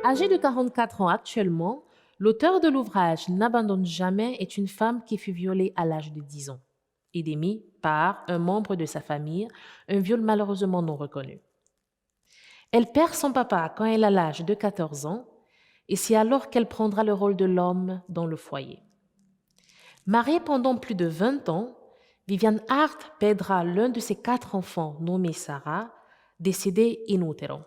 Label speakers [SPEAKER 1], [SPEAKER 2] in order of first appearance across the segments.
[SPEAKER 1] Âgée de 44 ans actuellement, l'auteur de l'ouvrage N'abandonne jamais est une femme qui fut violée à l'âge de 10 ans et démise par un membre de sa famille, un viol malheureusement non reconnu. Elle perd son papa quand elle a l'âge de 14 ans et c'est alors qu'elle prendra le rôle de l'homme dans le foyer. Mariée pendant plus de 20 ans, Viviane Hart perdra l'un de ses 4 enfants, nommé Sarah, décédé in utero.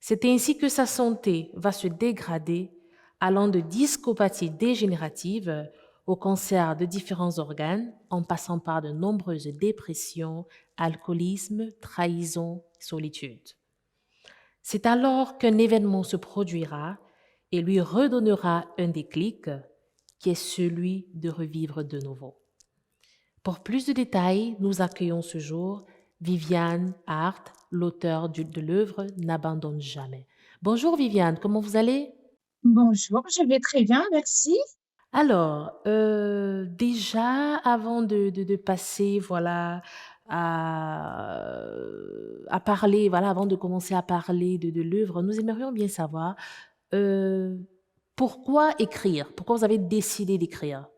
[SPEAKER 1] C'est ainsi que sa santé va se dégrader, allant de discopathie dégénérative au cancer de différents organes, en passant par de nombreuses dépressions, alcoolisme, trahison, solitude. C'est alors qu'un événement se produira et lui redonnera un déclic qui est celui de revivre de nouveau. Pour plus de détails, nous accueillons ce jour Viviane Hart, l'auteur de l'œuvre N'abandonne jamais. Bonjour Viviane, comment vous allez?
[SPEAKER 2] Bonjour, je vais très bien, merci.
[SPEAKER 1] Alors, déjà, avant de passer, voilà, à parler, voilà, avant de commencer à parler de l'œuvre, nous aimerions bien savoir euh, pourquoi écrire? Pourquoi vous avez décidé d'écrire,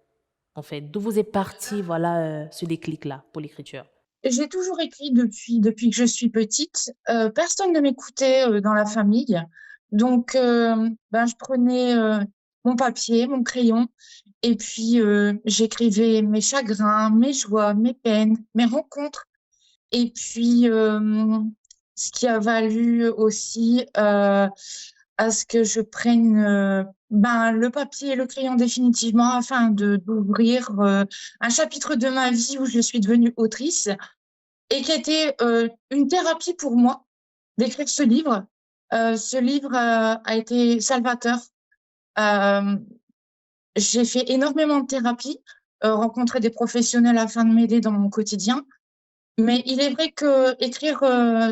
[SPEAKER 1] en fait? D'où vous est parti, voilà, ce déclic-là pour l'écriture?
[SPEAKER 2] J'ai toujours écrit depuis que je suis petite. Personne ne m'écoutait dans la famille. Donc, je prenais mon papier, mon crayon, et puis j'écrivais mes chagrins, mes joies, mes peines, mes rencontres. Et puis, ce qui a valu aussi à ce que je prenne le papier et le crayon définitivement afin d'ouvrir un chapitre de ma vie où je suis devenue autrice et qui était une thérapie pour moi d'écrire ce livre. Ce livre a été salvateur. Euh, j'ai fait énormément de thérapie, rencontré des professionnels afin de m'aider dans mon quotidien. Mais il est vrai que écrire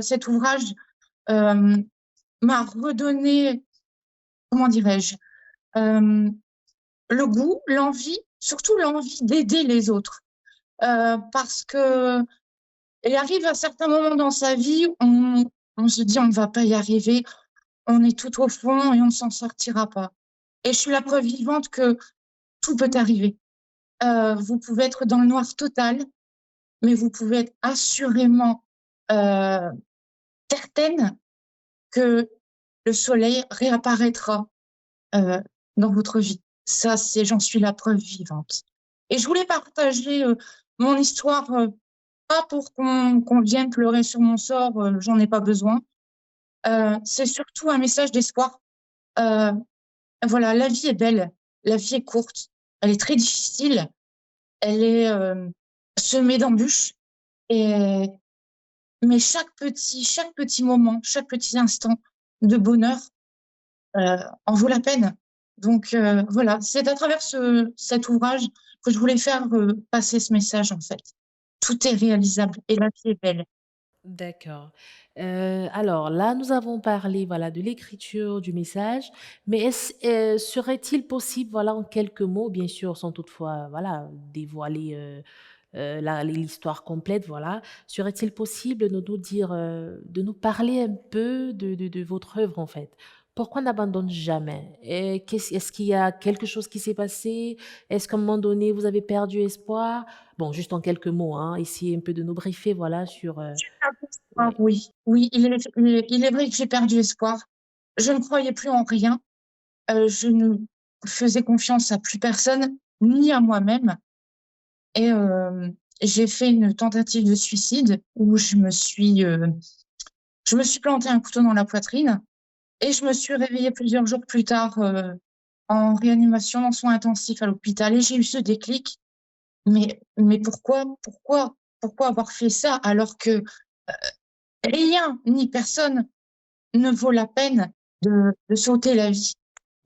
[SPEAKER 2] cet ouvrage euh, m'a redonné, comment dirais-je, euh, le goût, l'envie, surtout l'envie d'aider les autres. Parce que il arrive à certains moments dans sa vie, on se dit on ne va pas y arriver, on est tout au fond et on ne s'en sortira pas. Et je suis la preuve vivante que tout peut arriver. Vous pouvez être dans le noir total, mais vous pouvez être assurément euh, certaine que le soleil réapparaîtra euh, dans votre vie. Ça, j'en suis la preuve vivante. Et je voulais partager mon histoire, pas pour qu'on vienne pleurer sur mon sort, j'en ai pas besoin. C'est surtout un message d'espoir. Euh, voilà, la vie est belle, la vie est courte, elle est très difficile, elle est semée d'embûches. Et mais chaque petit moment, chaque petit instant de bonheur en vaut la peine. Donc voilà, c'est à travers cet ouvrage que je voulais faire passer ce message en fait. Tout est réalisable et la vie est belle.
[SPEAKER 1] D'accord. Alors là, nous avons parlé, voilà, de l'écriture du message, mais serait-il possible, voilà, en quelques mots, bien sûr, sans toutefois, voilà, dévoiler l'histoire complète, voilà, serait-il possible de nous dire, de nous parler un peu de votre œuvre, en fait? Pourquoi n'abandonne jamais? Et est-ce qu'il y a quelque chose qui s'est passé? Est-ce qu'à un moment donné, vous avez perdu espoir? Bon, juste en quelques mots, hein, essayez un peu de nous briefer, voilà, sur...
[SPEAKER 2] J'ai perdu espoir,
[SPEAKER 1] oui.
[SPEAKER 2] oui, oui, il est vrai que j'ai perdu espoir. Je ne croyais plus en rien. Je ne faisais confiance à plus personne, ni à moi-même. Et j'ai fait une tentative de suicide où je me suis planté un couteau dans la poitrine et je me suis réveillée plusieurs jours plus tard en réanimation, en soins intensifs à l'hôpital. Et j'ai eu ce déclic. Mais pourquoi avoir fait ça alors que rien ni personne ne vaut la peine de sauter la vie?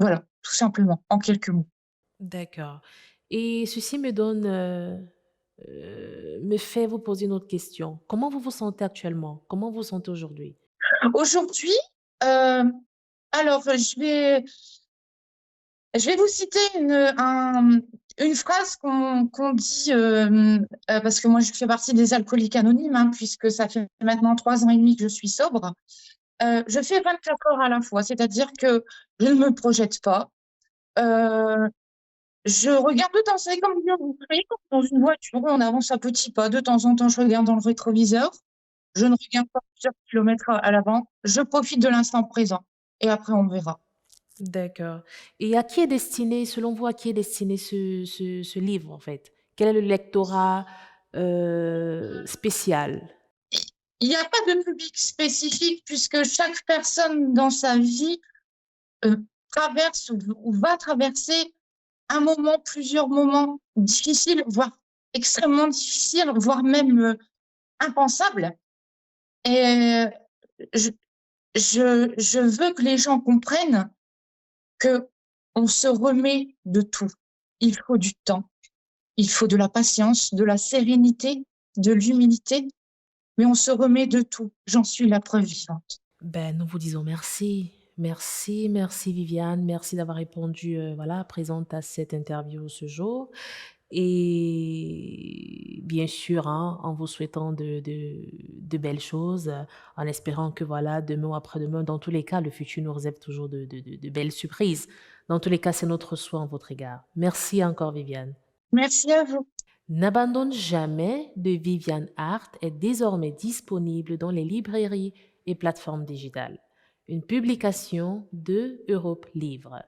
[SPEAKER 2] Voilà, tout simplement, en quelques mots.
[SPEAKER 1] D'accord. Et ceci me donne, me fait vous poser une autre question. Comment vous vous sentez actuellement? Comment vous vous sentez aujourd'hui?
[SPEAKER 2] Aujourd'hui, euh, alors je vais vous citer une phrase qu'on dit, parce que moi je fais partie des alcooliques anonymes, hein, puisque ça fait maintenant 3 ans et demi que je suis sobre. Je fais 24 heures à la fois, c'est-à-dire que je ne me projette pas. Heu, je regarde de temps, c'est comme dire, vous savez, comme dans une voiture, on avance à petits pas. De temps en temps, je regarde dans le rétroviseur. Je ne regarde pas plusieurs kilomètres à l'avant. Je profite de l'instant présent et après on verra.
[SPEAKER 1] D'accord. Et à qui est destiné, selon vous, à qui est destiné ce livre, en fait? Quel est le lectorat spécial?
[SPEAKER 2] Il y a pas de public spécifique puisque chaque personne dans sa vie, traverse ou va traverser un moment, plusieurs moments difficiles, voire extrêmement difficiles, voire même, impensables. Et je je veux que les gens comprennent qu'on se remet de tout. Il faut du temps, il faut de la patience, de la sérénité, de l'humilité, mais on se remet de tout. J'en suis la preuve vivante.
[SPEAKER 1] Ben, nous vous disons merci. Merci, merci Viviane, merci d'avoir répondu, voilà, présente à cette interview ce jour. Et bien sûr, hein, en vous souhaitant de belles choses, en espérant que voilà, demain ou après-demain, dans tous les cas, le futur nous réserve toujours de belles surprises. Dans tous les cas, c'est notre souhait en votre égard. Merci encore, Viviane.
[SPEAKER 2] Merci à vous.
[SPEAKER 1] N'abandonne jamais de Viviane Hart est désormais disponible dans les librairies et plateformes digitales. Une publication de Europe Livre.